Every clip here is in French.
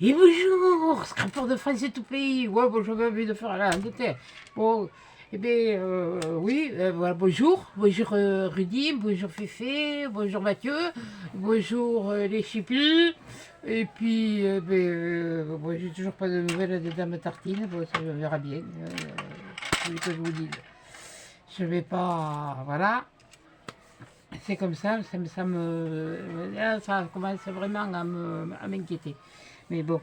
Et bonjour, scrapeur de France et tout pays. Ouais, bon, j'avais envie de faire la tête. Bon, eh bien, oui, voilà, bonjour. Bonjour Rudy, bonjour Féfé, bonjour Mathieu, bonjour les chipis. Et puis, bon, j'ai toujours pas de nouvelles de Dame Tartine. Bon, ça, on verra bien. Ce que je vous dis. Je vais pas. Voilà. C'est comme ça commence vraiment à m'inquiéter. Mais bon.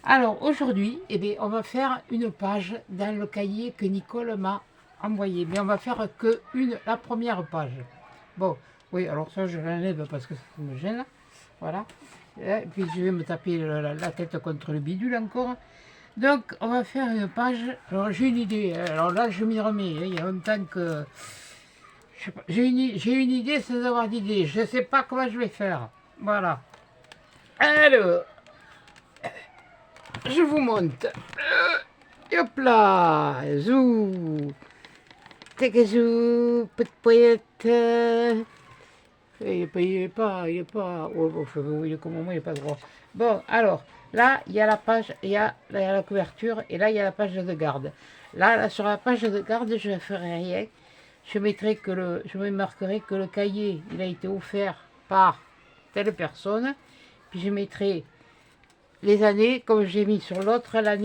Alors aujourd'hui, eh bien, on va faire une page dans le cahier que Nicole m'a envoyé. Mais on va faire que la première page. Bon, oui, alors ça je l'enlève parce que ça me gêne. Voilà. Et puis je vais me taper la tête contre le bidule encore. Donc on va faire une page. Alors j'ai une idée. Alors là je m'y remets. Il y a longtemps que j'ai une idée sans avoir d'idée. Je ne sais pas comment je vais faire. Voilà. Alors, je vous monte. Hop là. Zou. Tegazou. Petite poillette. Il est pas. Oh, bon, il est comme moi, il n'est pas droit. Bon, alors, là, il y a la page, il y a la couverture, et là, il y a la page de garde. Là, sur la page de garde, je ne ferai rien. Je me marquerai que le cahier, il a été offert par telle personne. Puis je mettrai les années, comme j'ai mis sur l'autre, l'an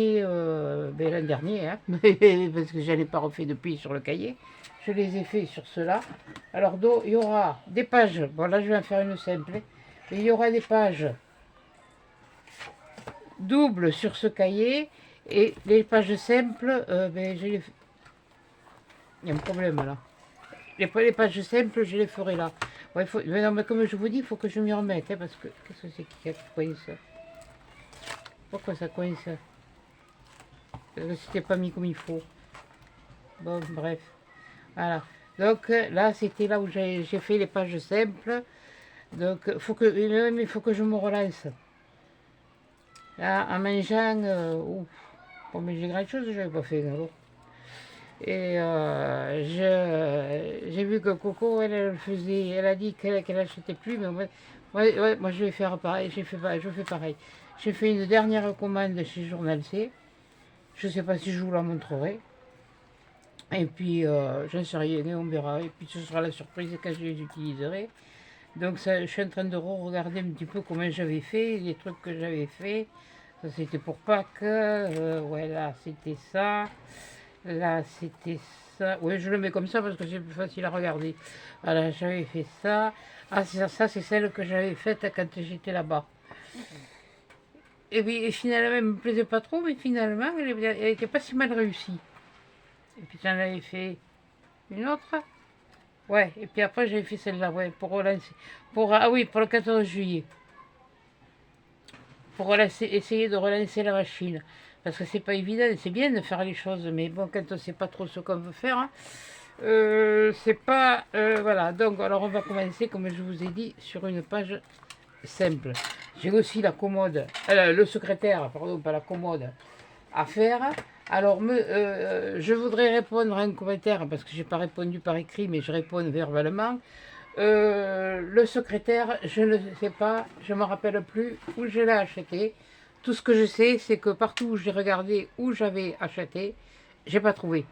dernier, hein, parce que je n'en ai pas refait depuis sur le cahier. Je les ai fait sur cela. Alors, il y aura des pages. Bon, là, je vais en faire une simple. Mais il y aura des pages doubles sur ce cahier. Et les pages simples, il y a un problème là. Les pages simples, je les ferai là. Ouais, mais non, mais comme je vous dis, il faut que je m'y remette. Hein, parce que, qu'est-ce que c'est qui coince? Pourquoi ça coince? Parce que c'était pas mis comme il faut. Bon, bref. Voilà. Donc là, c'était là où j'ai fait les pages simples. Donc, il faut que je me relance. Là, en mangeant, ouf, pour manger grand chose, je n'avais pas fait. Alors. Et j'ai vu que Coco, elle faisait, elle a dit qu'elle n'achetait plus, mais moi je vais faire pareil, je fais pareil. J'ai fait une dernière commande chez Journal C. Je ne sais pas si je vous la montrerai. Et puis, j'en sais rien, on verra. Et puis, ce sera la surprise quand je les utiliserai. Donc, ça, je suis en train de regarder un petit peu comment j'avais fait, les trucs que j'avais fait. Ça, c'était pour Pâques. Ouais, là, c'était ça. Là, c'était ça. Oui, je le mets comme ça parce que c'est plus facile à regarder. Voilà, j'avais fait ça. Ah, ça c'est celle que j'avais faite quand j'étais là-bas. Et puis, et finalement, elle me plaisait pas trop, mais finalement, elle était pas si mal réussie. Et puis, j'en avais fait une autre. Ouais, et puis après, j'avais fait celle-là, ouais, pour relancer. Ah oui, pour le 14 juillet. Pour essayer de relancer la machine. Parce que c'est pas évident, c'est bien de faire les choses, mais bon, quand on sait pas trop ce qu'on veut faire, hein, c'est pas. Voilà, donc, alors on va commencer, comme je vous ai dit, sur une page simple. J'ai aussi la commode, le secrétaire, pardon, pas la commode, à faire. Alors, je voudrais répondre à un commentaire parce que j'ai pas répondu par écrit, mais je réponds verbalement. Le secrétaire, je ne sais pas, je ne me rappelle plus où je l'ai acheté. Tout ce que je sais, c'est que partout où j'ai regardé où j'avais acheté, j'ai pas trouvé.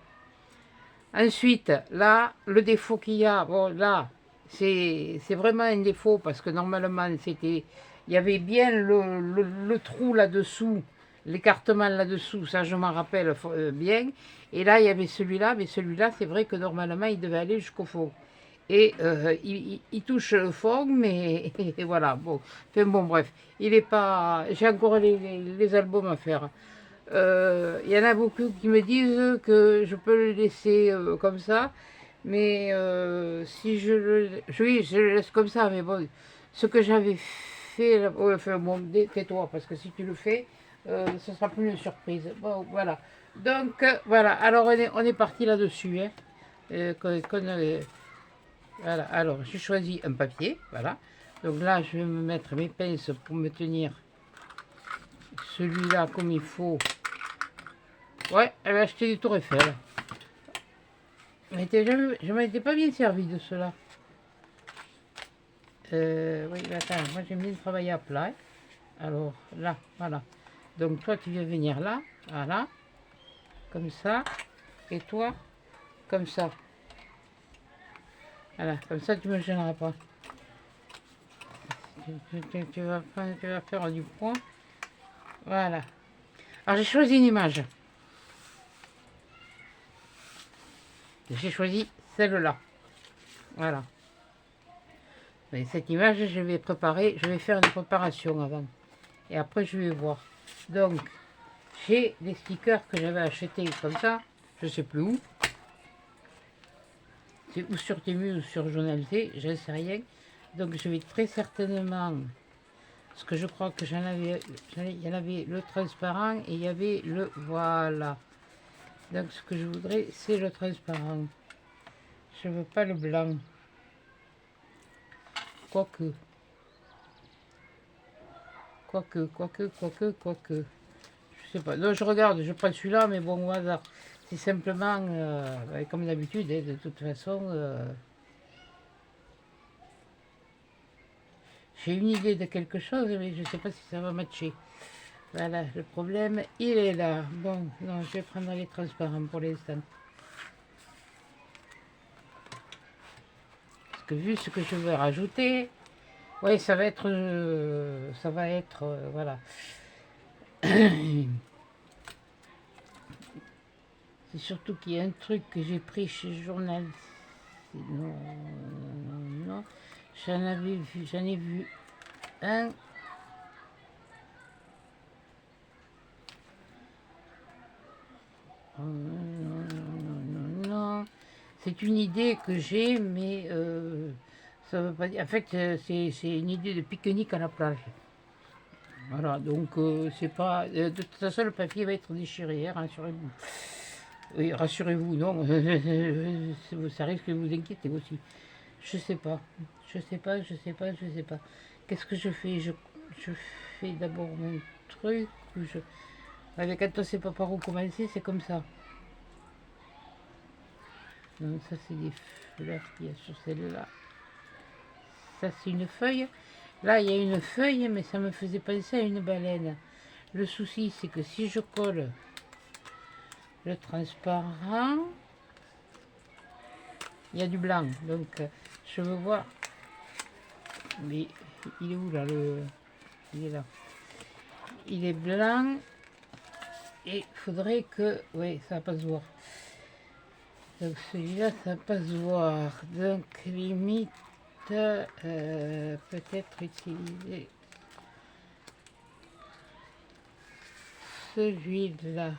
Ensuite, là, le défaut qu'il y a, bon, là, c'est vraiment un défaut parce que normalement, il y avait bien le trou là-dessous, l'écartement là-dessous, ça je m'en rappelle bien. Et là, il y avait celui-là, mais celui-là, c'est vrai que normalement, il devait aller jusqu'au fond. Et il touche le fond, mais et voilà, bon. Enfin bon, bref, il est pas. J'ai encore les albums à faire. Il y en a beaucoup qui me disent que je peux le laisser comme ça, mais si oui, je le laisse comme ça, mais bon, ce que j'avais fait, enfin bon, tais-toi, parce que si tu le fais, ce sera plus une surprise. Bon, voilà. Donc, voilà, alors on est parti là-dessus, hein. Voilà, alors j'ai choisi un papier, voilà. Donc là, je vais me mettre mes pinces pour me tenir celui-là comme il faut. Ouais, elle a acheté du Tour Eiffel. Je m'étais pas bien servi de cela. Oui, attends, moi j'aime bien travailler à plat. Alors là, voilà. Donc toi, tu viens venir là, voilà, comme ça, et toi, comme ça. Voilà, comme ça, tu ne me gêneras pas. Tu vas faire du point. Voilà. Alors, j'ai choisi une image. J'ai choisi celle-là. Voilà. Et cette image, je vais préparer, je vais faire une préparation avant. Et après, je vais voir. Donc, j'ai des stickers que j'avais achetés comme ça. Je ne sais plus où. C'est ou sur Temu ou sur Journalité, je ne sais rien. Donc, je vais très certainement... Parce que je crois que il y en avait le transparent et il y avait le... Voilà. Donc, ce que je voudrais, c'est le transparent. Je veux pas le blanc. Quoique. Quoique. Je sais pas. Donc, je regarde, je prends celui-là, mais bon, au hasard. C'est simplement, comme d'habitude, hein, de toute façon, j'ai une idée de quelque chose, mais je ne sais pas si ça va matcher. Voilà, le problème, il est là. Bon, non, je vais prendre les transparents pour l'instant. Parce que vu ce que je veux rajouter, oui, ça va être, voilà. C'est surtout qu'il y a un truc que j'ai pris chez Journal. Non. J'en ai vu un. Non. C'est une idée que j'ai, mais ça veut pas dire. En fait, c'est une idée de pique-nique à la plage. Voilà, donc c'est pas. De toute façon, le papier va être déchiré, hein, rassurez-vous. Oui, rassurez-vous, non. Ça risque de vous inquiéter aussi. Je sais pas. Je sais pas. Qu'est-ce que je fais? Je fais d'abord mon truc. Avec quand on sait pas par où commencer, c'est comme ça. Donc ça, c'est des fleurs qu'il y a sur celle-là. Ça, c'est une feuille. Là, il y a une feuille, mais ça me faisait penser à une baleine. Le souci, c'est que si je colle le transparent, il y a du blanc. Donc, je veux voir. Mais il est où là il est là. Il est blanc. Et il faudrait que... Oui, ça va pas se voir. Donc celui-là, ça va pas se voir. Donc limite, peut-être utiliser celui-là.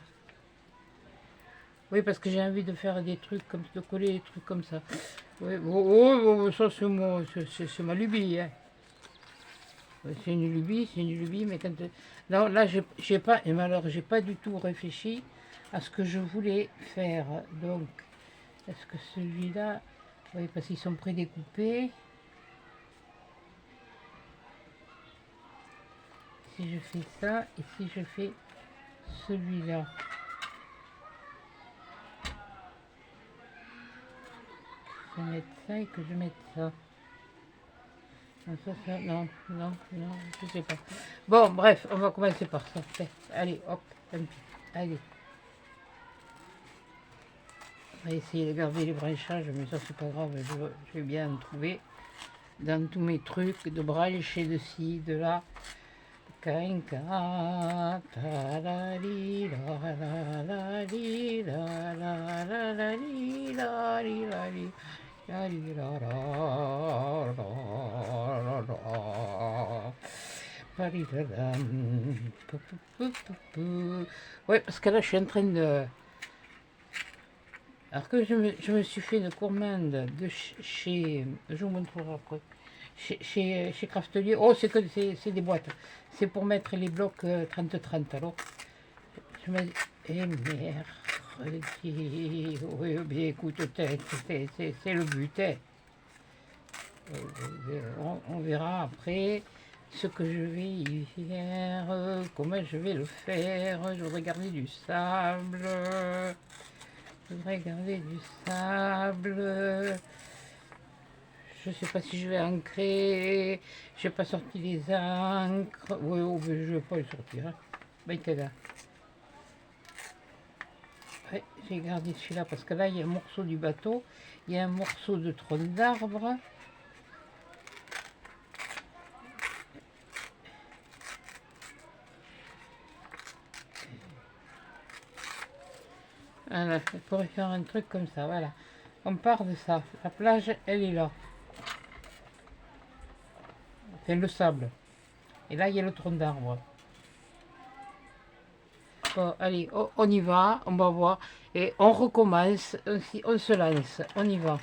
Oui, parce que j'ai envie de faire des trucs comme de coller des trucs comme ça. Oui, ça c'est ma lubie. Hein. C'est une lubie, mais quand là j'ai pas, et alors j'ai pas du tout réfléchi à ce que je voulais faire. Donc, est-ce que celui-là, oui, parce qu'ils sont prédécoupés. Si je fais ça et si je fais celui-là. Je vais mettre ça et que je mette ça. Non, je sais pas. Bon, bref, on va commencer par ça. Allez, hop, tant pis. Allez. On va essayer de garder les branchages, mais ça c'est pas grave, je vais bien trouver dans tous mes trucs de brancher de ci, de là. Ouais, parce que là, je suis en train de... Alors que je me suis fait une commande de chez... Je vous montrerai après. Chez Craftelier. Oh, c'est des boîtes. C'est pour mettre les blocs 30-30. Alors, je me dis... Et mercredi... Oui, bien écoute, c'est le but. Hein. On verra après ce que je vais y faire, comment je vais le faire. Je voudrais garder du sable. Je voudrais garder du sable. Je sais pas si je vais ancrer. J'ai pas sorti les encres. Oui, oh, je vais pas les sortir. Hein. Maintenant. Ouais, j'ai gardé celui-là parce que là, il y a un morceau du bateau, il y a un morceau de tronc d'arbre. Voilà, je pourrais faire un truc comme ça, voilà. On part de ça. La plage, elle est là. C'est le sable. Et là, il y a le tronc d'arbre. Bon, allez, on y va, on va voir. Et on recommence, on se lance, on y va.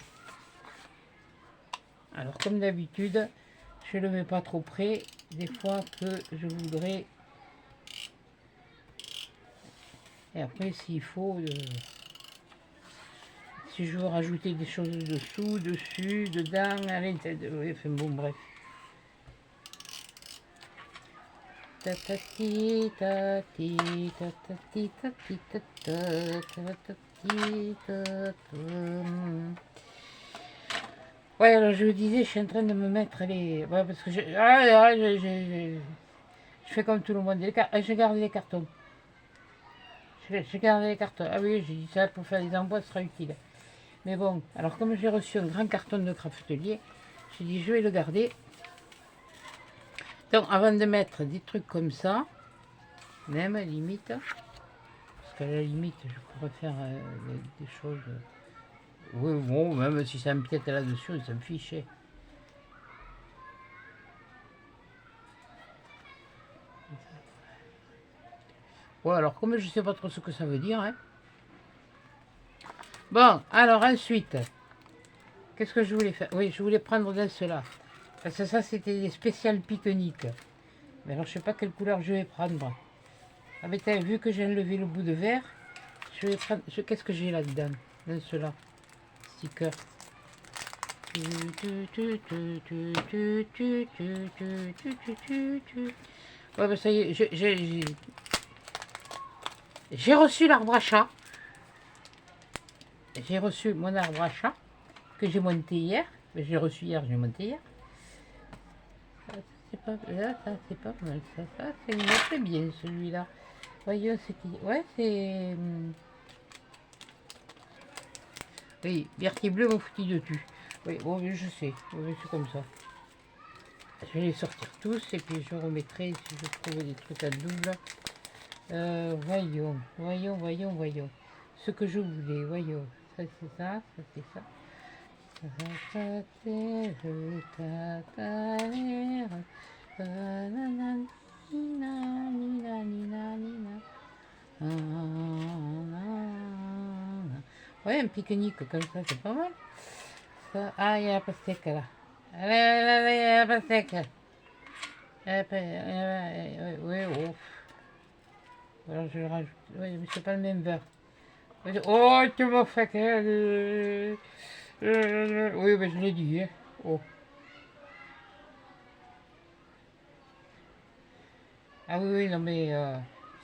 Alors, comme d'habitude, je ne le mets pas trop près. Des fois que je voudrais... Et après, s'il faut... si je veux rajouter des choses dessous, dessus, dedans, à l'intérieur... Enfin bon, bref. Tatati, tati, tatati, tati, tata, tatati, tata. Ouais, alors je vous disais, je suis en train de me mettre les... Ouais, parce que je fais comme tout le monde. Je garde les cartons. Je garde les cartons. Ah oui, j'ai dit ça pour faire des envois, ce sera utile. Mais bon, alors comme j'ai reçu un grand carton de craftelier, j'ai dit je vais le garder. Donc avant de mettre des trucs comme ça, même limite, parce qu'à la limite je pourrais faire des choses... Oui, bon, même si ça me piète là-dessus, ça me fichait. Ouais, alors comme je sais pas trop ce que ça veut dire, hein. Bon, alors ensuite, qu'est-ce que je voulais faire? Oui, je voulais prendre dans cela. Parce que ça, c'était des spéciales pique-niques. Mais alors, je sais pas quelle couleur je vais prendre. Ah, mais t'as vu que j'ai enlevé le bout de verre, je vais prendre... Qu'est-ce que j'ai là-dedans? Dans cela. Sticker. Ouais, bah ça y est, j'ai reçu l'arbre à chat. J'ai reçu mon arbre à chat que j'ai monté hier. J'ai reçu hier, j'ai monté hier. Ça, c'est pas, là, ça, c'est pas mal. Ça c'est bien celui-là. Voyons ce qui... Ouais, c'est... Oui, Berthier bleu m'ont foutu dessus. Oui, bon, je sais. Oui, c'est comme ça. Je vais les sortir tous et puis je remettrai si je trouve des trucs à double. Voyons. Ce que je voulais, voyons. Ça c'est ça, ça c'est ça. Ouais, un pique-nique comme ça, c'est pas mal. Ça, ah, il y a la pastèque là. Allez, il y a la pastèque. Oui, oh. Alors je le rajoute. Oui, mais c'est pas le même beurre. Oh, tu m'as fait que... Oui, mais je l'ai dit. Hein. Oh. Ah oui, oui, non mais...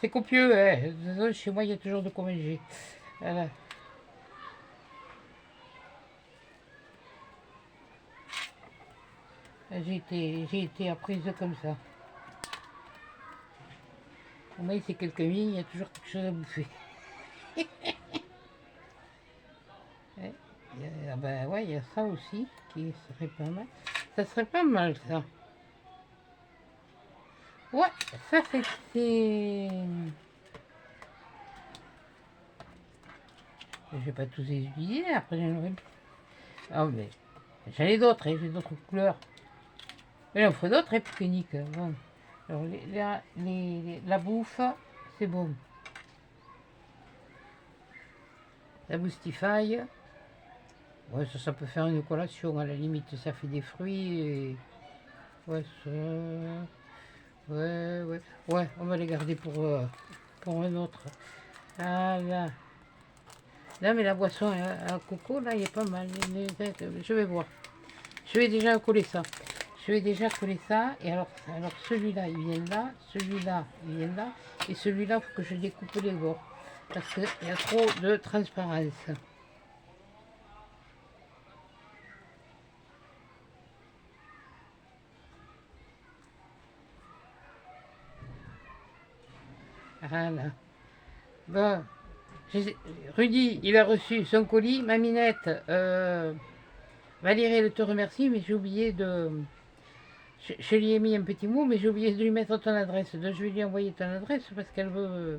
c'est copieux, hein. Chez moi, il y a toujours de quoi manger. Voilà. J'ai été apprise comme ça. Au moins, c'est quelques minutes, il y a toujours quelque chose à bouffer. Ouais, ah ben ouais, il y a ça aussi qui serait pas mal. Ça serait pas mal, ça. Ouais, ça c'est... Je vais pas tous les utiliser, après j'en aurai plus. Ah mais j'en ai d'autres, hein, j'ai d'autres couleurs. Mais j'en ferai d'autres, hein, pique-nique. Bon. Alors la bouffe, c'est bon. La Boostify, ouais, ça peut faire une collation, à la limite, ça fait des fruits et... Ouais, ça... Ouais, on va les garder pour un autre. Ah là. Là, mais la boisson à coco, là, il est pas mal. Je vais voir. Je vais déjà coller ça. Je vais déjà coller ça. Et alors celui-là, il vient là. Celui-là, il vient là. Et celui-là, il faut que je découpe les bords. Parce qu'il y a trop de transparence. Voilà. Bon, Rudy, il a reçu son colis. Maminette, Valérie, elle te remercie, mais j'ai oublié de... Je lui ai mis un petit mot, mais j'ai oublié de lui mettre ton adresse. Donc je vais lui envoyer ton adresse parce qu'elle veut...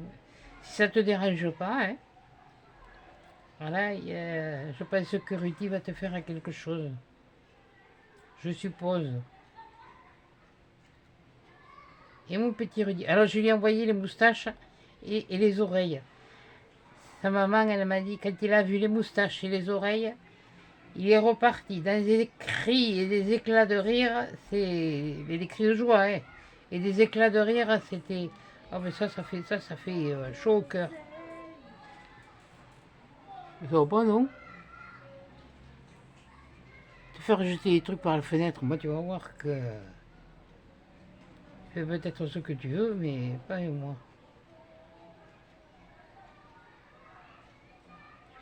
Si ça te dérange pas, hein. Voilà, je pense que Rudy va te faire quelque chose. Je suppose. Et mon petit Rudy. Alors je lui ai envoyé les moustaches et les oreilles. Sa maman, elle m'a dit, quand il a vu les moustaches et les oreilles, il est reparti dans des cris et des éclats de rire. C'est des cris de joie, hein. Et des éclats de rire, c'était... Oh mais ça fait chaud au cœur. Ça va pas, non? Te faire jeter des trucs par la fenêtre, moi tu vas voir que... Fais peut-être ce que tu veux, mais pas avec moi.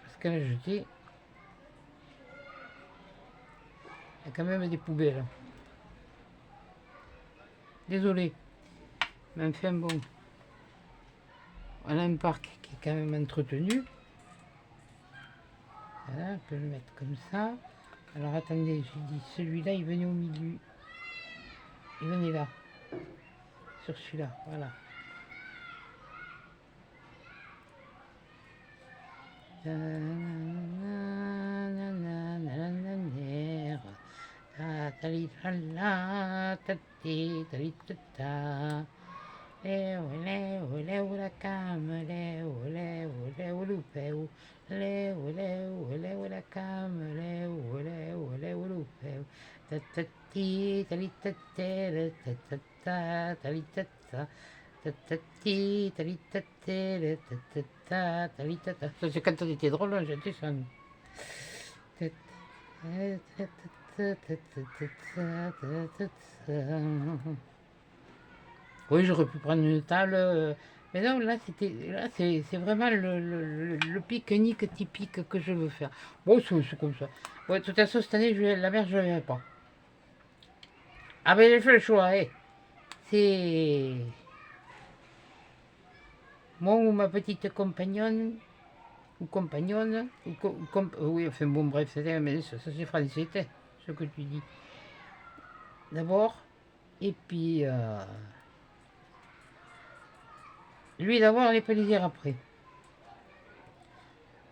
Parce qu'elle a jeté... Il y a quand même des poubelles. Désolé. Mais enfin bon. On a un parc qui est quand même entretenu. Voilà, on peut le mettre comme ça. Alors attendez, j'ai dit celui-là, il venait au milieu. Il venait là. Sur celui-là, voilà. La cam, la cam, tatati, talitate, tatata, talitata, tatati, talitate, tatata, talitata. Ça c'est quand on était drôle, hein, j'étais ça. Oui, j'aurais pu prendre une table, mais non, là, c'est vraiment le pique-nique typique que je veux faire. Bon, c'est comme ça. Ouais, de toute façon, cette année, la mer, je ne verrai pas. Ah, ben, j'ai fait le choix, hein. C'est moi ou ma petite compagnonne, ou compagnonne, oui, enfin, bon, bref, mais ça c'est français, ce que tu dis. D'abord, et puis, lui d'abord, les plaisirs après.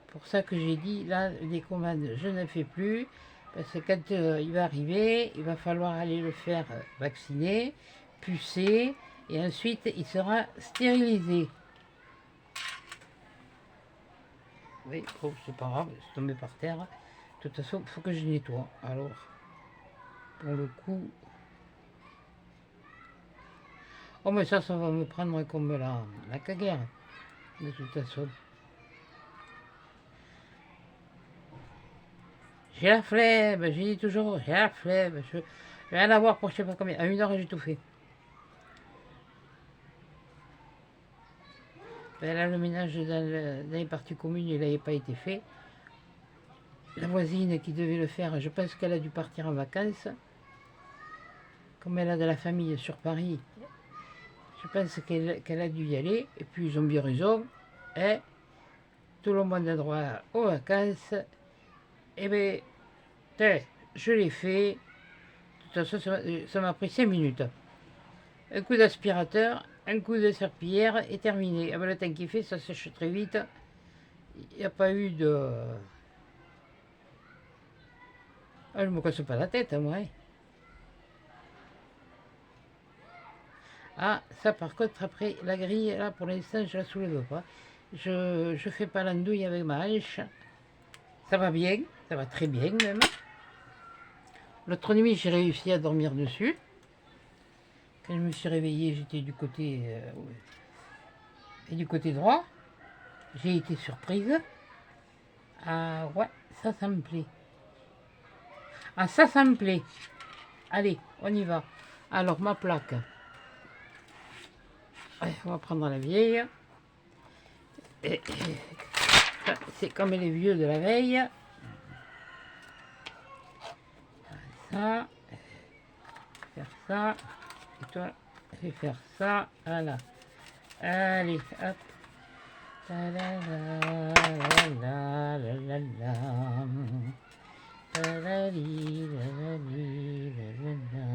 Pour ça que j'ai dit, là, les commandes, je ne fais plus. Parce que quand il va arriver, il va falloir aller le faire vacciner, pucer, et ensuite il sera stérilisé. Oui, oh, c'est pas grave, c'est tombé par terre. De toute façon, il faut que je nettoie. Alors, pour le coup... Oh, mais ça va me prendre comme la caguère. De toute façon. J'ai la flemme, j'ai dit toujours, j'ai la flemme. Je vais rien avoir pour je sais pas combien. À 1 heure, j'ai tout fait. Ben là, le ménage dans les parties communes, il n'avait pas été fait. La voisine qui devait le faire, je pense qu'elle a dû partir en vacances. Comme elle a de la famille sur Paris, je pense qu'elle a dû y aller. Et puis, ils ont bien raison. Et tout le monde a droit aux vacances. Et bien, je l'ai fait. De toute façon, ça m'a pris 5 minutes. Un coup d'aspirateur, un coup de serpillière et terminé. Ah ben, le temps qu'il fait, ça sèche très vite. Il n'y a pas eu de... Ah, je me casse pas la tête, moi. Hein. Ah, ça par contre, après, la grille, là, pour l'instant, je la soulève pas. Je fais pas l'andouille avec ma hanche. Ça va bien, ça va très bien même. L'autre nuit, j'ai réussi à dormir dessus. Quand je me suis réveillé, j'étais du côté... et du côté droit. J'ai été surprise. Ah ouais, ça me plaît. Ah ça me plaît. Allez, on y va. Alors, ma plaque. Ouais, on va prendre la vieille. C'est comme les vieux de la veille. Ça. Faire ça. Et toi, je vais faire ça. Voilà. Allez, hop. La la la la la la la. La la li, la la li, la la la.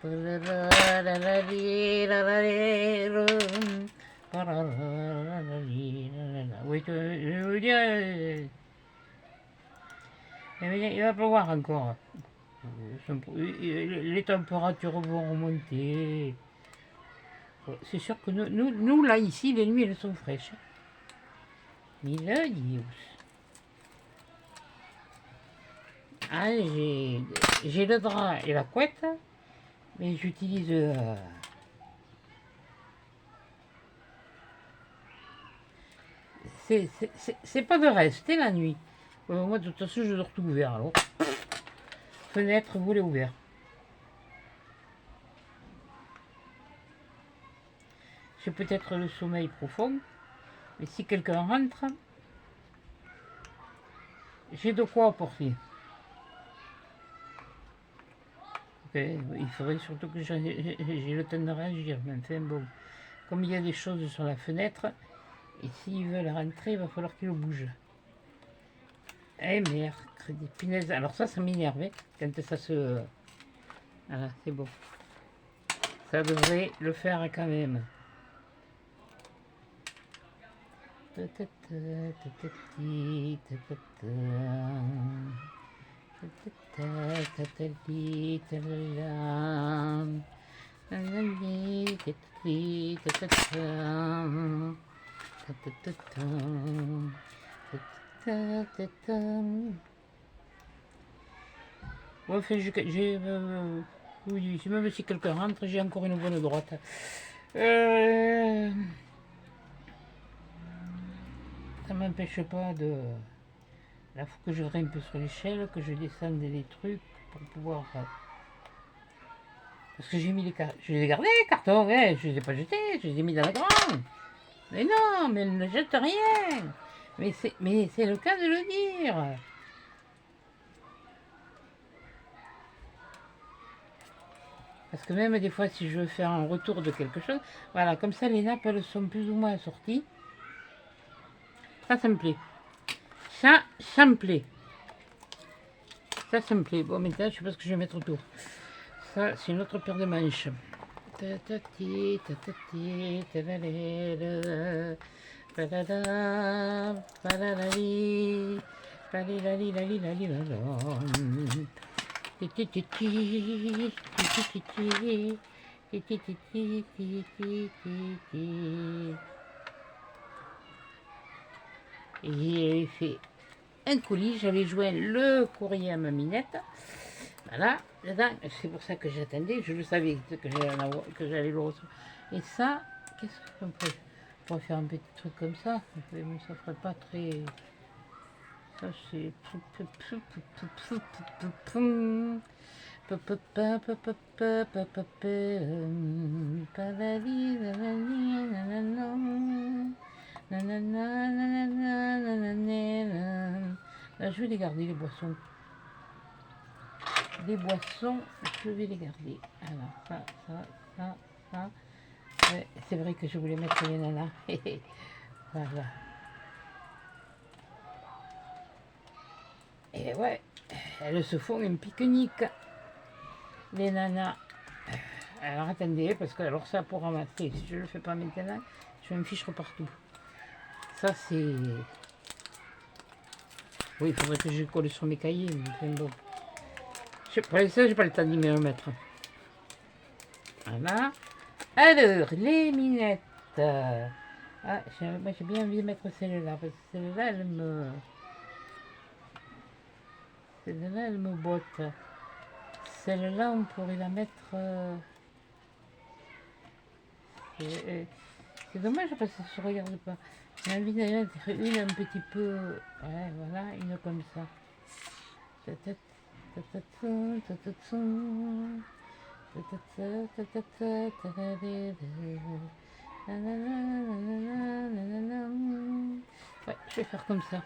La la la la li, la la li, la la la li, la la la. Oui, je veux dire, il va pleuvoir encore. Les températures vont remonter. C'est sûr que nous, là, ici, les nuits, elles sont fraîches. Mais là, Dios. Ah, j'ai le drap et la couette, mais j'utilise... c'est pas de rester la nuit. Moi, de toute façon, je dors tout ouvert, alors. Fenêtre, volet ouvert. J'ai peut-être le sommeil profond, mais si quelqu'un rentre, j'ai de quoi apporter. Okay. Il faudrait surtout que j'ai le temps de réagir, mais enfin bon, comme il y a des choses sur la fenêtre, et s'ils veulent rentrer, il va falloir qu'ils le bougent. Eh mercredi, punaise, alors ça m'énerve, hein, quand ça se... Voilà, c'est bon. Ça devrait le faire quand même. Ouais, enfin, oui, même si quelqu'un rentre, j'ai encore une bonne droite. Ça m'empêche pas de... Là, il faut que je grimpe sur l'échelle, que je descende les trucs pour pouvoir... Parce que j'ai mis les cartons. Je les ai gardés, les cartons, ouais, je les ai pas jetés, je les ai mis dans la grande. Mais non, mais elle ne jette rien. Mais c'est le cas de le dire. Parce que même des fois, si je veux faire un retour de quelque chose, voilà, comme ça, les nappes, elles sont plus ou moins sorties. Ça me plaît. Ça me plaît. Ça me plaît. Bon, maintenant, je sais pas ce que je vais mettre autour. Ça, c'est une autre paire de manches. Tatati, tatati, talalala, palala, palalali, palilali, lali, lali, lala. Titi, titi, titi, titi, titi, titi, titi, titi. Et j'ai fait un colis, j'avais joint le courrier à ma minette. Voilà, c'est pour ça que j'attendais, je le savais que j'allais le recevoir. Et ça, qu'est-ce qu'on pourrait faire un petit truc comme ça, mais ça ferait pas très... Ça c'est... Là, je vais les garder, les boissons. Les boissons, je vais les garder. Alors, ça. Ouais, c'est vrai que je voulais mettre les nanas. Voilà. Et ouais, elles se font un pique-nique. Les nanas. Alors attendez, parce que alors ça pour ramasser, si je le fais pas maintenant, je vais me fiche partout. Ça c'est... Oui, il faudrait que je colle sur mes cahiers, mais bon. Pour ça, j'ai pas le temps d'y me remettre. Voilà. Alors, les minettes. Ah, moi j'ai bien envie de mettre celle-là, parce que celle-là, elle me botte. Celle-là, on pourrait la mettre... C'est dommage parce que ça se regarde pas. J'ai envie d'en mettre une un petit peu... Ouais, voilà, une comme ça. Ouais, je vais faire comme ça.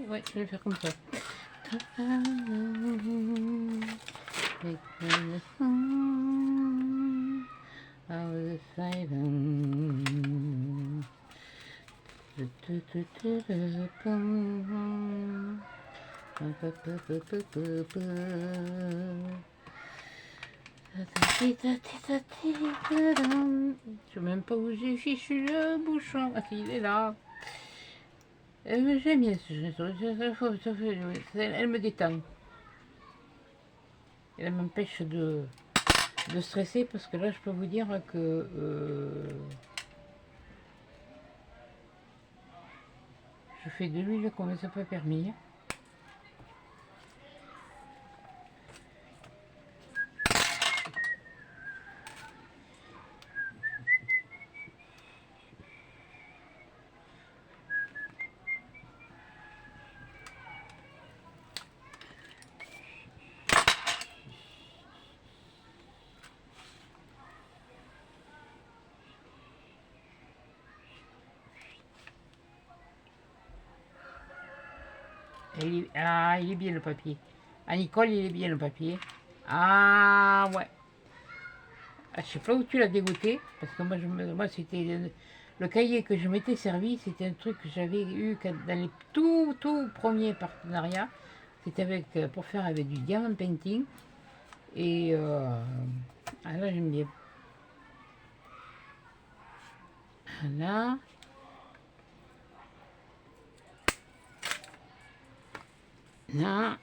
Ouais, je vais faire comme ça. Je sais même pas où j'ai fichu le bouchon. Ah, il est là. J'aime bien ce jeu. Elle me détend. Elle m'empêche de stresser parce que là, je peux vous dire que je fais de l'huile comme ça peut permis. Ah, il est bien le papier. Ah, Nicole, il est bien le papier. Ah, ouais. Ah, je sais pas où tu l'as dégoûté, parce que moi c'était le cahier que je m'étais servi, c'était un truc que j'avais eu dans les tout premiers partenariats. C'était avec pour faire avec du diamond painting. Et ah, là j'aime bien. Là. Là.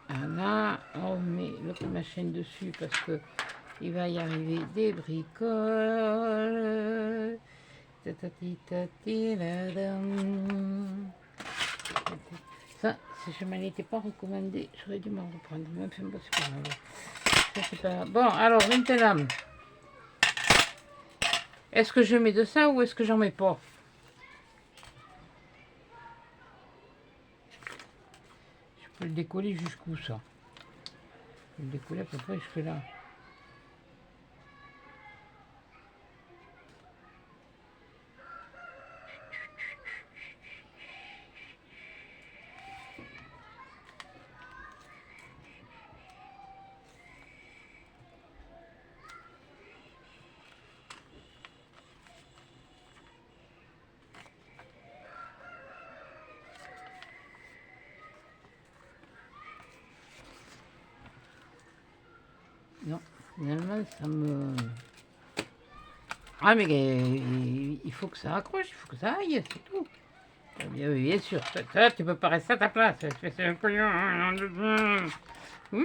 Là, on met ma chaîne dessus parce que il va y arriver des bricoles. Ça, si je m'en étais pas recommandé, j'aurais dû m'en reprendre. Mais enfin, bon, c'est pas grave. Ça, c'est pas... Bon, alors maintenant, est-ce que je mets de ça ou est-ce que j'en mets pas? Je peux le décoller jusqu'où ça? Je peux le décoller à peu près jusque là. Non, finalement, ça me... Ah, mais il faut que ça accroche, il faut que ça aille, c'est tout. Bien sûr, toi, tu peux pas rester à ta place. Tu fais un couillon. Bon,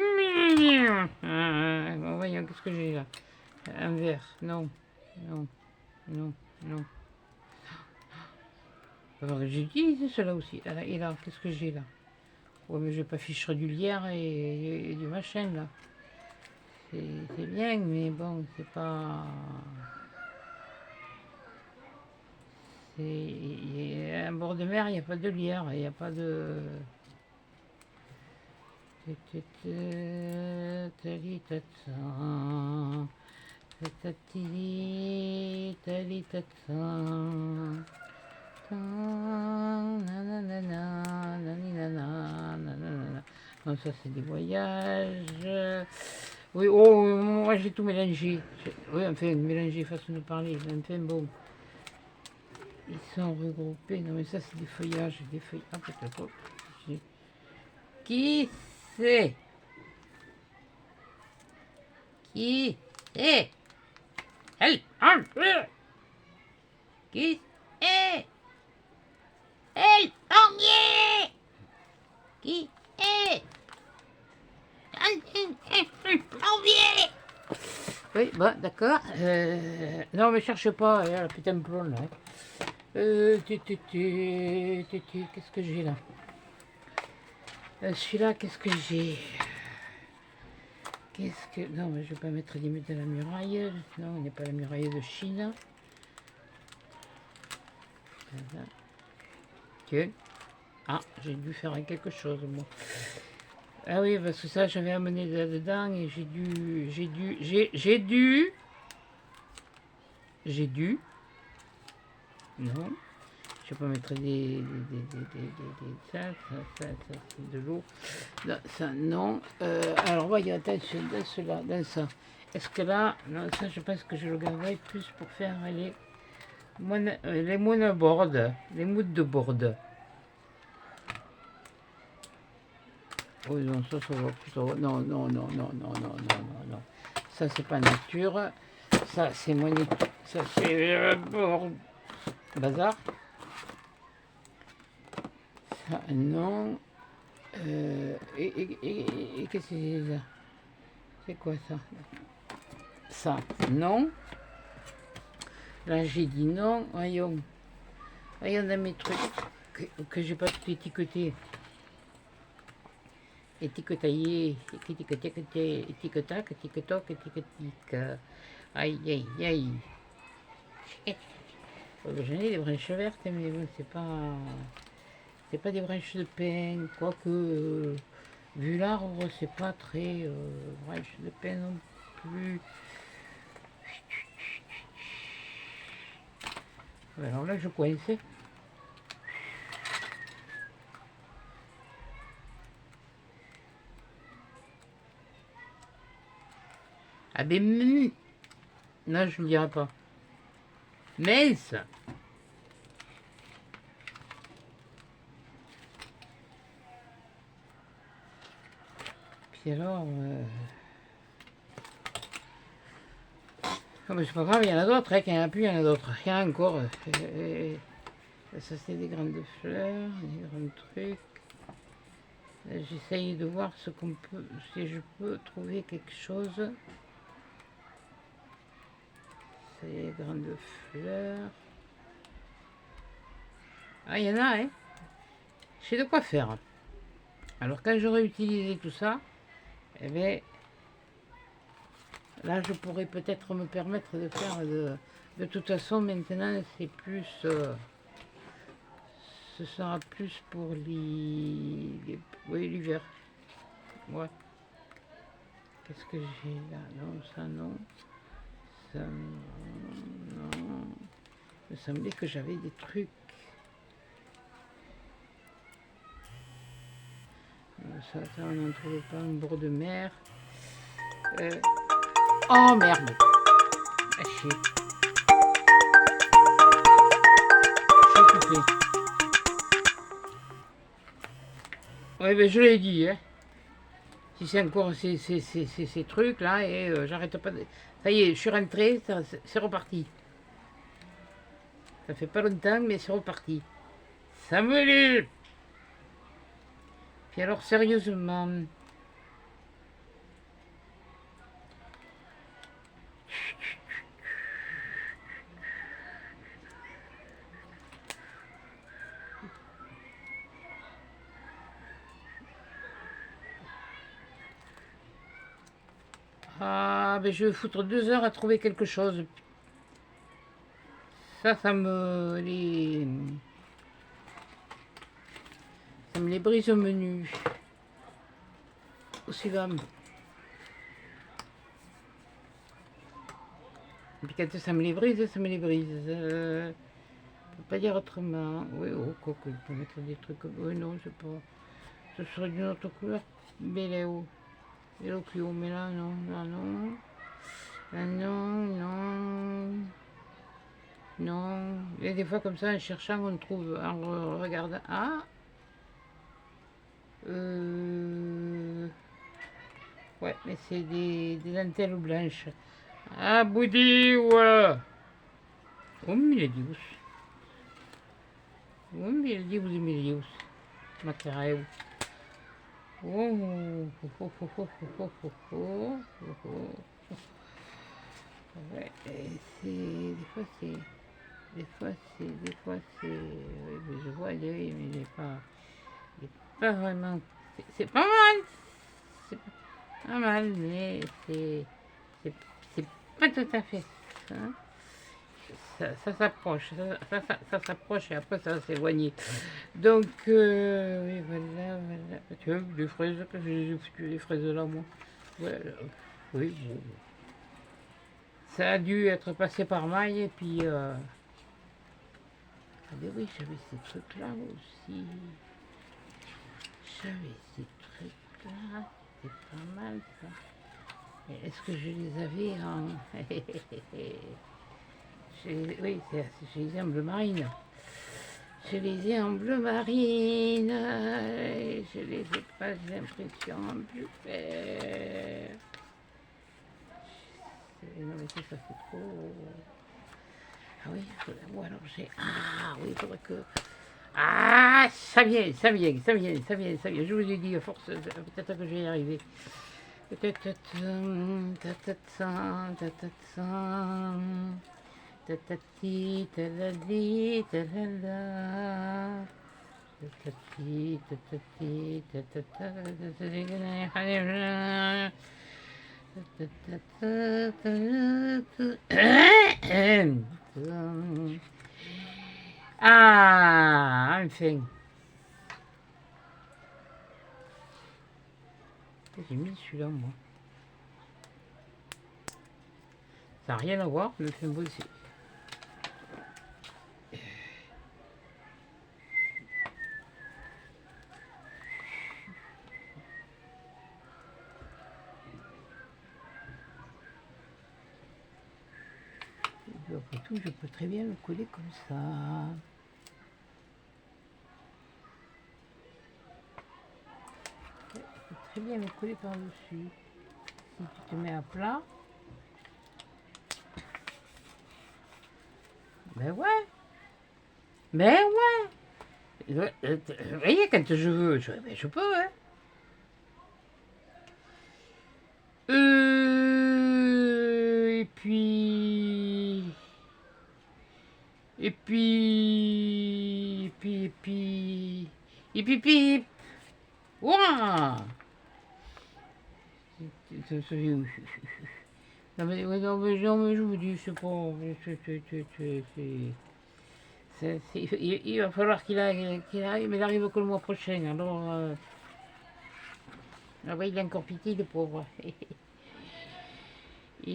voyons, qu'est-ce que j'ai là? Un verre. Non, non, non, non. Alors, j'ai utilisé cela aussi. Et là, qu'est-ce que j'ai là? Ouais, mais je vais pas ficher du lierre et du machin là. C'est bien, mais bon, c'est pas. Un bord de mer, il n'y a pas de lierre, il n'y a pas de. Non, ça c'est des voyages. Oui, oh, moi j'ai tout mélangé. Oui, enfin, mélangé, façon de parler. Enfin, bon. Ils sont regroupés. Non, mais ça c'est des feuillages. Des feuilles. Ah, peut-être. Qui c'est? Qui est? Elle, qui est? Elle, Tanguy! Qui est? Janvier! Oui, bon, d'accord. Non, mais cherche pas, la putain de plomb là. Qu'est-ce que j'ai là? Celui-là, qu'est-ce que j'ai? Qu'est-ce que... Non, mais je vais pas mettre limite de la muraille. Non, il n'est pas la muraille de Chine. Voilà. Tiens. Ah, j'ai dû faire quelque chose, moi. Ah oui, parce que ça, j'avais amené là-dedans et j'ai dû... Non. Je vais pas mettre ça, c'est de l'eau. Ça, non. Alors, voyons, attention, dans cela, dans ça. Est-ce que là, non, ça, je pense que je le garderai plus pour faire les monoboards, les moutes de board. Oui, non, ça va plutôt. Non, non, non, non, non, non, non, non, non. Ça, c'est pas nature. Ça, c'est ça, c'est bazar. Ça, non. Et qu'est-ce que c'est là? C'est quoi ça? Ça, non. Là, j'ai dit non. Voyons. Voyons dans mes trucs que j'ai pas tout étiqueté. Étiquetaillé, étiquetac, étiquetoc, étiquetique. Aïe, aïe, aïe. J'en ai des branches vertes, mais bon, c'est pas des branches de pin, quoique, vu l'arbre, c'est pas très branche de pin non plus. Alors là, je coince. Ah ben, non, je ne dirai pas. Mince. Puis alors... Oh, mais c'est pas grave, il y en a d'autres, hein, qu'il n'y en a plus, il y en a d'autres. Il y en a encore. Ça, c'est des grandes fleurs, des grands trucs. J'essaye de voir ce qu'on peut, si je peux trouver quelque chose. C'est des grandes fleurs. Ah, il y en a, hein. Je sais de quoi faire. Alors, quand j'aurai utilisé tout ça, eh bien, là, je pourrais peut-être me permettre de faire de toute façon, maintenant, c'est plus... ce sera plus pour oui, l'hiver. Ouais. Qu'est-ce que j'ai là? Non, ça non. Ça non. Il me semblait que j'avais des trucs. Ça, on n'en trouve pas. Un bord de mer. Oh merde! Ah, chier. Je suis occupé. Ouais, ben je l'ai dit, hein. si c'est encore ces trucs là, et j'arrête pas de... Ça y est, je suis rentrée, c'est reparti. Ça fait pas longtemps, mais c'est reparti. Ça me l'est. Puis alors, sérieusement... Ah, ben je vais foutre 2 heures à trouver quelque chose. Ça me les... Ça me les brise au menu. Au suivant. Et puis quand ça me les brise, ça me les brise. Je peux pas dire autrement. Oui, oh, quoi que je peux mettre des trucs comme... Oui, non, je sais pas. Ce serait d'une autre couleur. Mais là haut. Et là plus haut, mais là, non, là, non. Là, non, non. Non. Et des fois, comme ça, en cherchant, on trouve, en regardant. Ah! Ouais, mais c'est des dentelles blanches. Ah, Boudi, voilà. Oh, miladius. Oh, miladius, miladius. Macareu. Oh, oh, oh, oh, oh, oh, oh, oh, oh. Ouais, c'est... Des fois, c'est... Oui, mais je vois l'œil, mais il est pas vraiment... C'est pas mal. C'est pas mal, mais c'est c'est pas tout à fait ça. Ça s'approche, ça s'approche et après ça va s'éloigner. Donc, oui, voilà, voilà. Tu vois, des fraises, que j'ai foutu les fraises là, moi. Voilà. Oui, bon. Ça a dû être passé par maille et puis... Ah mais oui, j'avais ces trucs-là aussi. J'avais ces trucs-là. C'est pas mal ça. Est-ce que je les avais en... Oui, je les ai en bleu marine. Je les ai en bleu marine. Je les ai pas, j'ai l'impression, en bleu vert. Non mais ça c'est trop... Ah oui, ou alors j'ai... Ah oui, il faudrait que... Ah, ça vient, ça vient, ça vient, ça vient, ça vient. Je vous ai dit, à force, peut-être que je vais y arriver. Peut-être... Tatati, talali, talala. Tatati, tatati, tatata, ah, enfin. J'ai mis celui-là, moi. Ça n'a rien à voir, mais c'est beau aussi. Après tout, je peux très bien le coller comme ça. Je peux très bien le coller par-dessus. Si tu te mets à plat. Ben ouais. Ben ouais. Vous voyez, quand je veux, ben je peux, hein. Et puis... Et puis... Et puis... Et puis... Et puis... Puis... Ouah. Non mais, non, mais je vous dis, c'est pas... Il va falloir qu'il arrive, mais il arrive que le mois prochain, alors... Ah ouais, il est encore petit, le pauvre. Mais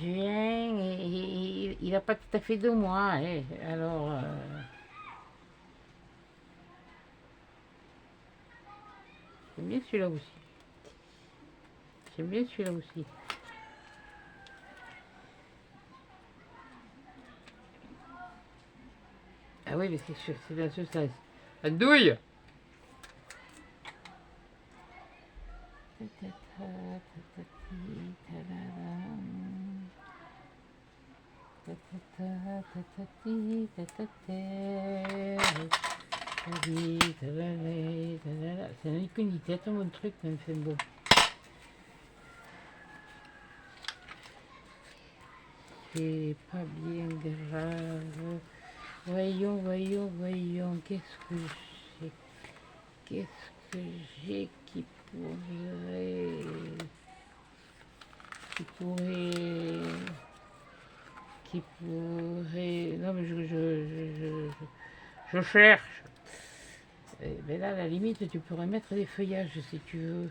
juin, il n'a pas tout à fait 2 mois, hein. Alors... J'aime bien celui-là aussi. J'aime bien celui-là aussi. Ah oui, mais c'est sûr, c'est dans ce sens. La douille! Ça n'a qu'une tête mon truc, mais enfin bon. C'est pas bien grave. Voyons, voyons, voyons, qu'est-ce que j'ai qui pourrait, non mais je cherche. Mais là, à la limite, tu pourrais mettre des feuillages si tu veux.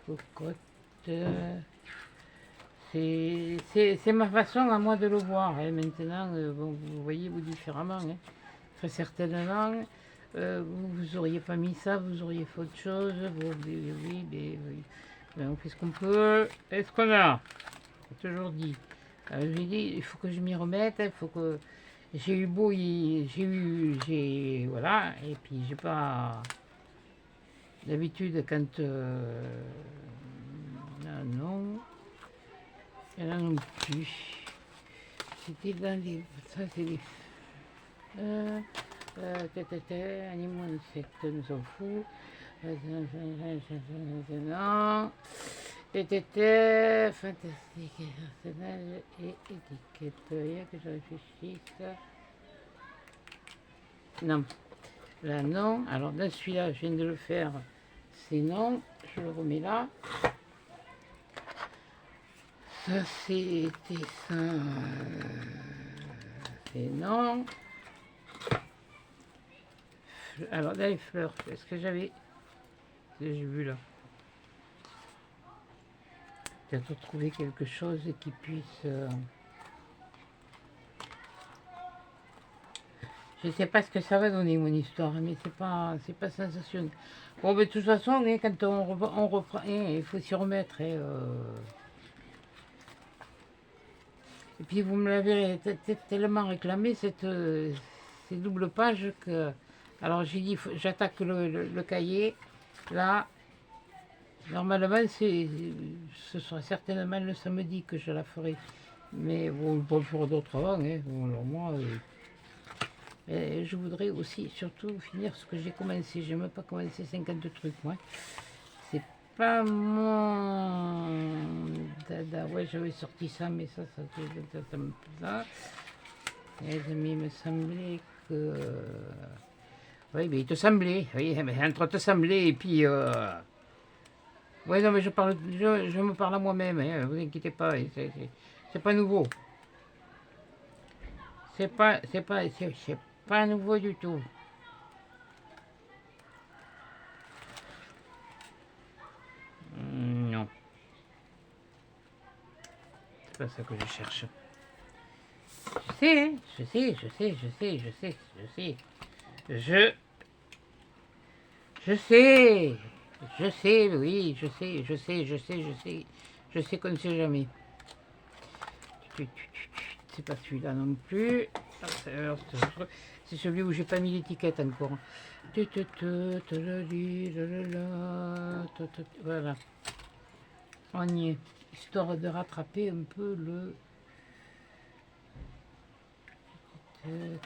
Cocotte. C'est ma façon à moi de le voir. Hein. Maintenant, bon, vous voyez vous différemment. Hein. Très certainement, vous auriez pas mis ça, vous auriez fait autre chose. Bon, oui. Ben, on fait ce qu'on peut. Est-ce qu'on a? J'ai toujours dit. J'ai dit, il faut que je m'y remette. Il faut que j'ai eu beau, voilà. Et puis j'ai pas d'habitude quand non. Et là non plus. C'était dans les. Ça, c'est les. Animaux, insectes, nous s'en fout. Non. Fantastique, personnage et étiquette. Il y a que je réfléchisse. Non. Là, non. Alors, dans celui-là, je viens de le faire. C'est non. Je le remets là. Ça, c'était ça. C'est non. Alors, dans les fleurs, est-ce que j'avais. J'ai vu là. Peut-être trouver quelque chose qui puisse. Je ne sais pas ce que ça va donner mon histoire, mais c'est pas sensationnel. Bon, mais de toute façon, hein, quand on reprend, hein, il faut s'y remettre. Et puis vous me l'avez tellement réclamé ces doubles pages que. Alors j'ai dit, j'attaque le cahier. Là, normalement, ce sera certainement le samedi que je la ferai. Mais bon, on le fera d'autres avant. Hein. Bon, alors moi. Et je voudrais aussi surtout finir ce que j'ai commencé. Je n'aime pas commencer 50 trucs, moi. C'est pas mon dada. Ouais, j'avais sorti ça, mais ça me ça. Et il me semblait que. Oui, mais il te semblait. Oui, mais entre te sembler et puis. Ouais, non, mais je me parle à moi-même, hein, vous inquiétez pas. C'est pas nouveau. C'est pas nouveau du tout. Non. C'est pas ça que je cherche. Je sais. Je sais, oui, je sais. Je sais qu'on ne sait jamais. C'est pas celui-là non plus. C'est celui où j'ai pas mis l'étiquette encore. Voilà. On y est. Histoire de rattraper un peu le. Je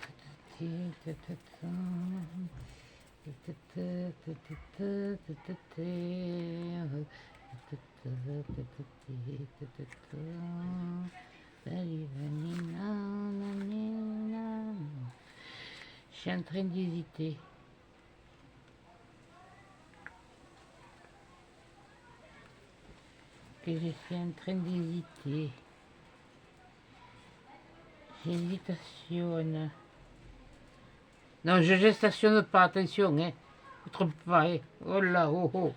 suis en train d'hésiter. J'hésitation. Non, je gestationne pas, attention, hein. Vous ne trompez pas, hein. Oh là, oh.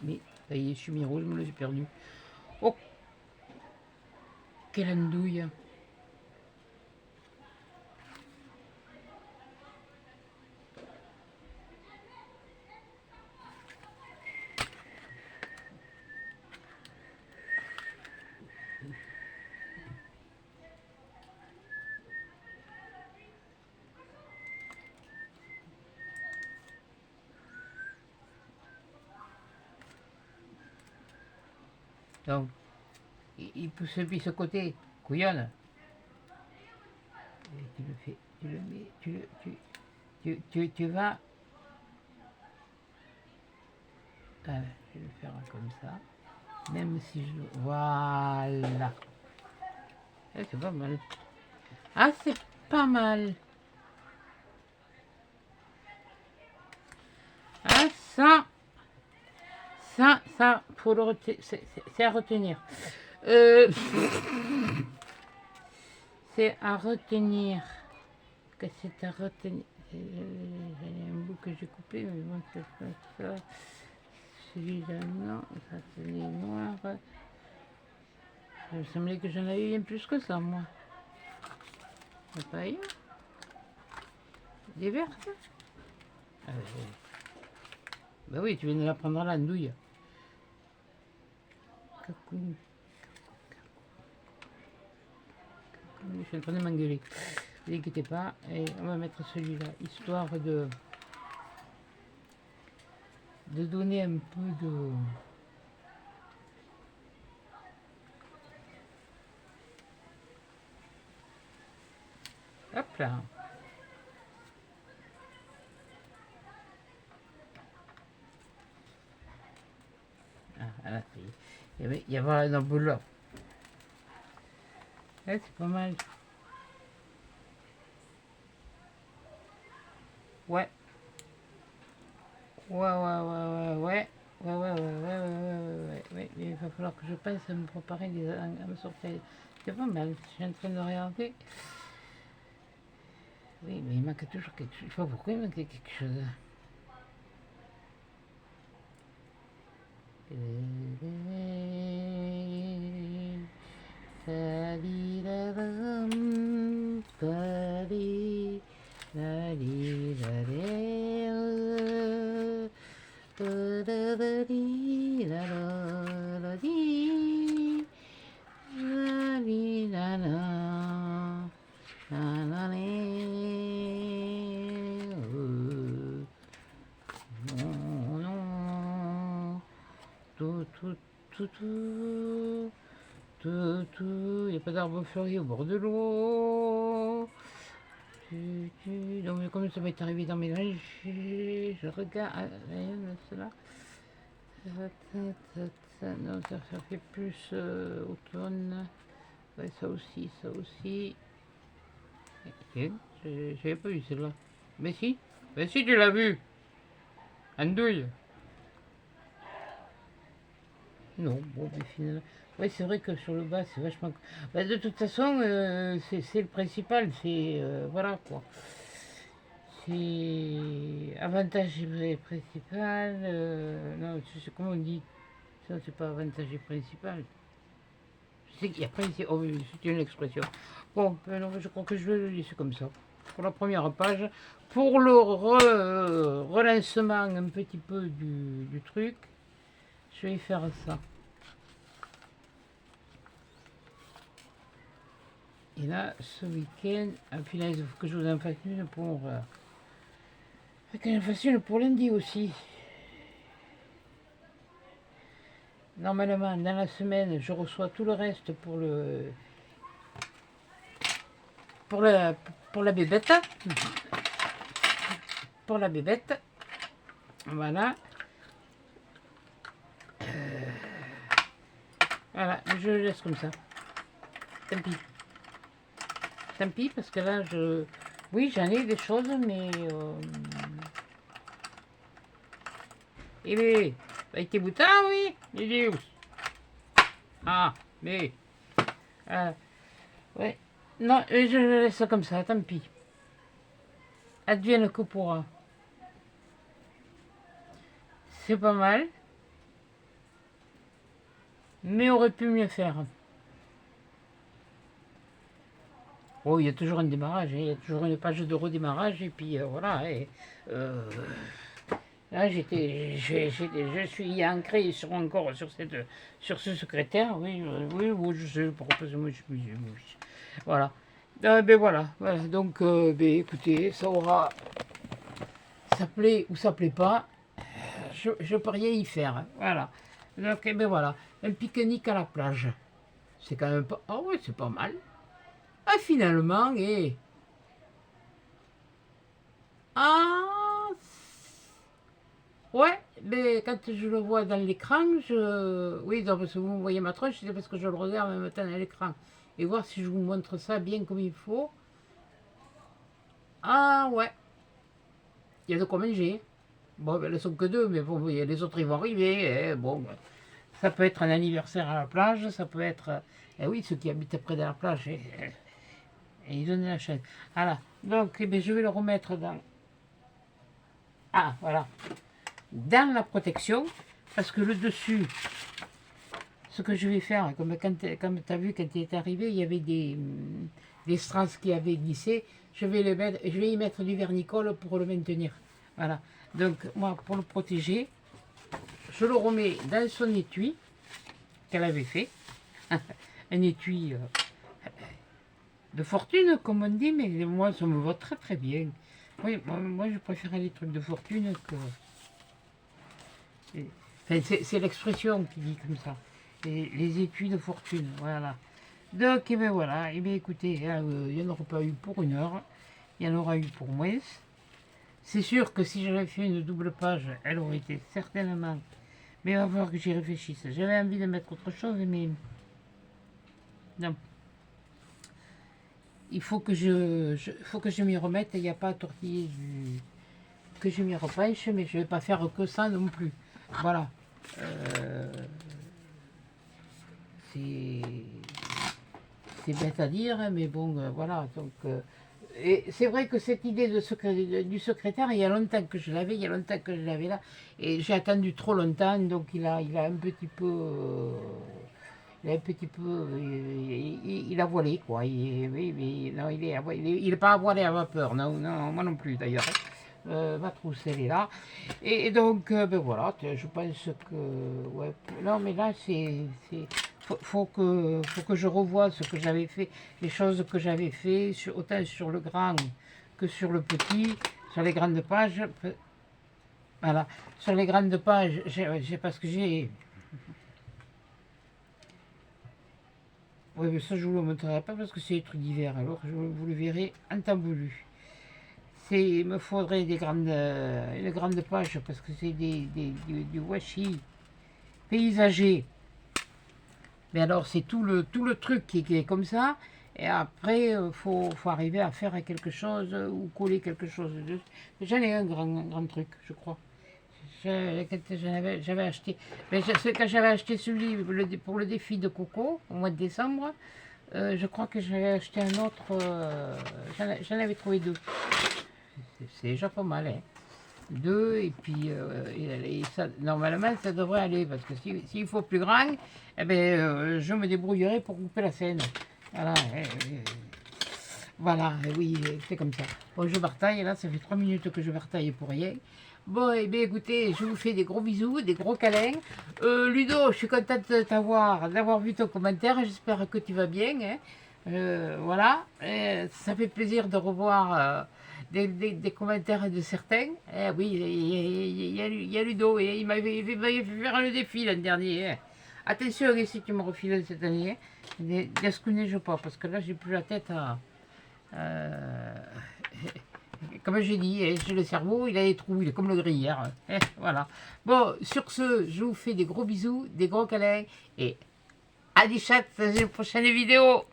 Mais ça y est, je suis mis rouge, je me l'ai perdu. Oh, quelle andouille. Donc, il pousse depuis ce côté, couillonne. Et tu le fais, tu le mets, tu vas. Ah, je vais le faire comme ça. Même si je... Voilà. Eh, c'est pas mal. Ah, c'est pas mal. Ah, ça, faut le c'est à retenir. C'est à retenir. Que c'est à retenir. J'ai un bout que j'ai coupé, mais bon, c'est pas ça. Celui-là, non, ça c'est les noirs. Il me semblait que j'en avais bien plus que ça, moi. La paille. Des vertes. Ah, bah oui, tu viens de la prendre à l'andouille. Cacou. Je suis en train de m'engueuler. Ne vous inquiétez pas. Et on va mettre celui-là, histoire de donner un peu de... Hop là. Ah, là, il y avait un boulot. C'est pas mal. Ouais. Ouais. Mais il va falloir que je pense à me préparer à me sortir. C'est pas mal. Je suis en train de regarder. Oui, mais il manque toujours quelque chose. Je sais pas pourquoi il manque quelque chose. Il n'y a pas d'arbre fleuri au bord de l'eau. Donc, comme ça va être arrivé dans mes linges, je regarde cela. Non, ça fait plus automne. Ouais, ça aussi. J'avais pas vu celle-là. Mais si, tu l'as vu. Andouille. Non, bon, mais finalement. Ouais, c'est vrai que sur le bas, c'est vachement. Bah, de toute façon, c'est le principal, c'est. Voilà quoi. C'est. Avantage principal. Non, c'est comment on dit. Ça, c'est pas avantage principal. C'est qu'il y a principal. Oh, oui, c'est une expression. Bon, alors, je crois que je vais le laisser comme ça. Pour la première page. Pour le relancement un petit peu du truc, je vais faire ça. Et là, ce week-end, puis là, il faut que je vous en fasse une pour... pour lundi aussi. Normalement, dans la semaine, je reçois tout le reste pour le... Pour la bébête. Pour la bébête. Voilà. Voilà, je le laisse comme ça. Tant pis, parce que là, oui, j'en ai des choses, mais... Eh bien, avec tes boutons, oui. Il est où? Ah, mais... ouais. Non, je le laisse comme ça, tant pis. Advienne que pourra. C'est pas mal. Mais aurait pu mieux faire. Oh, il y a toujours un démarrage, il y a toujours une page de redémarrage, et puis voilà. Là, je suis ancré encore sur ce secrétaire, oui, je sais, pourquoi moi, voilà. Ben voilà, donc, écoutez, ça aura, ça plaît ou ça plaît pas, je peux rien y faire, voilà. Donc, et ben voilà, un pique-nique à la plage. C'est quand même pas... Ah ouais, c'est pas mal. Ah, finalement, et... Ah, ouais, mais quand je le vois dans l'écran, je... Oui, donc, parce que vous voyez ma tronche, c'est parce que je le regarde en même temps dans l'écran. Et voir si je vous montre ça bien comme il faut. Ah ouais, il y a de quoi manger. Bon, ben, elles ne sont que deux, mais bon, les autres, ils vont arriver. Eh, bon, ben, ça peut être un anniversaire à la plage, ça peut être... Eh oui, ceux qui habitent près de la plage, et ils donnent la chaîne. Voilà, donc eh bien, je vais le remettre dans... Ah, voilà. Dans la protection, parce que le dessus, ce que je vais faire, comme tu as vu quand il est arrivé, il y avait des strass qui avaient glissé, je vais y mettre du vernicole pour le maintenir. Voilà. Donc, moi, pour le protéger, je le remets dans son étui qu'elle avait fait. Un étui de fortune, comme on dit, mais moi, ça me va très très bien. Oui, moi je préfère les trucs de fortune que... Enfin, c'est l'expression qui dit comme ça. Les étuis de fortune, voilà. Donc, et ben voilà, et bien écoutez, hein, il n'y en aura pas eu pour 1 heure, il y en aura eu pour moins. C'est sûr que si j'avais fait une double page, elle aurait été certainement... Mais il va falloir que j'y réfléchisse. J'avais envie de mettre autre chose, mais... Non. Il faut que je m'y remette, il n'y a pas à tortiller que je m'y repenche, mais je ne vais pas faire que ça non plus. Voilà. C'est bête à dire, hein, mais bon, voilà. Donc, et c'est vrai que cette idée du secrétaire, il y a longtemps que je l'avais, là, et j'ai attendu trop longtemps, donc il a un petit peu... il a voilé, quoi. Oui, non, il est pas voilé à vapeur, non, non, moi non plus d'ailleurs. Ma trousse, elle est là. Et donc, ben voilà, je pense que... Ouais, non, mais là, faut que je revoie ce que j'avais fait, les choses que j'avais fait, autant sur le grand que sur le petit, sur les grandes pages. Voilà, sur les grandes pages, parce que j'ai... Oui, mais ça, je ne vous le montrerai pas parce que c'est des trucs divers. Alors, vous le verrez en temps voulu. Il me faudrait une grande page parce que c'est du washi paysager. Mais alors, c'est tout le truc qui est comme ça. Et après, faut arriver à faire quelque chose ou coller quelque chose dessus. J'en ai un grand truc, je crois. J'avais acheté, mais quand j'avais acheté celui pour le défi de Coco au mois de décembre, je crois que j'avais acheté un autre, j'en avais trouvé 2. C'est déjà pas mal, hein. 2 et puis ça, normalement ça devrait aller parce que s'il faut plus grand, eh ben, je me débrouillerai pour couper la scène. Voilà, voilà, oui, c'est comme ça. Bon, je bataille, là, ça fait 3 minutes que je bataille pour rien. Bon, et bien écoutez, je vous fais des gros bisous, des gros câlins. Ludo, je suis contente d'avoir vu ton commentaire, j'espère que tu vas bien. Hein. Voilà, ça fait plaisir de revoir des commentaires de certains. Oui, il y a Ludo, et il m'avait fait faire le défi l'an dernier. Hein. Attention, si tu me refiles cette année, ne pas, parce que là, j'ai plus la tête à... comme j'ai dit, j'ai le cerveau, il a des trous, il est comme le gruyère. Voilà. Bon, sur ce, je vous fais des gros bisous, des gros câlins, et à des chats dans une prochaine vidéo.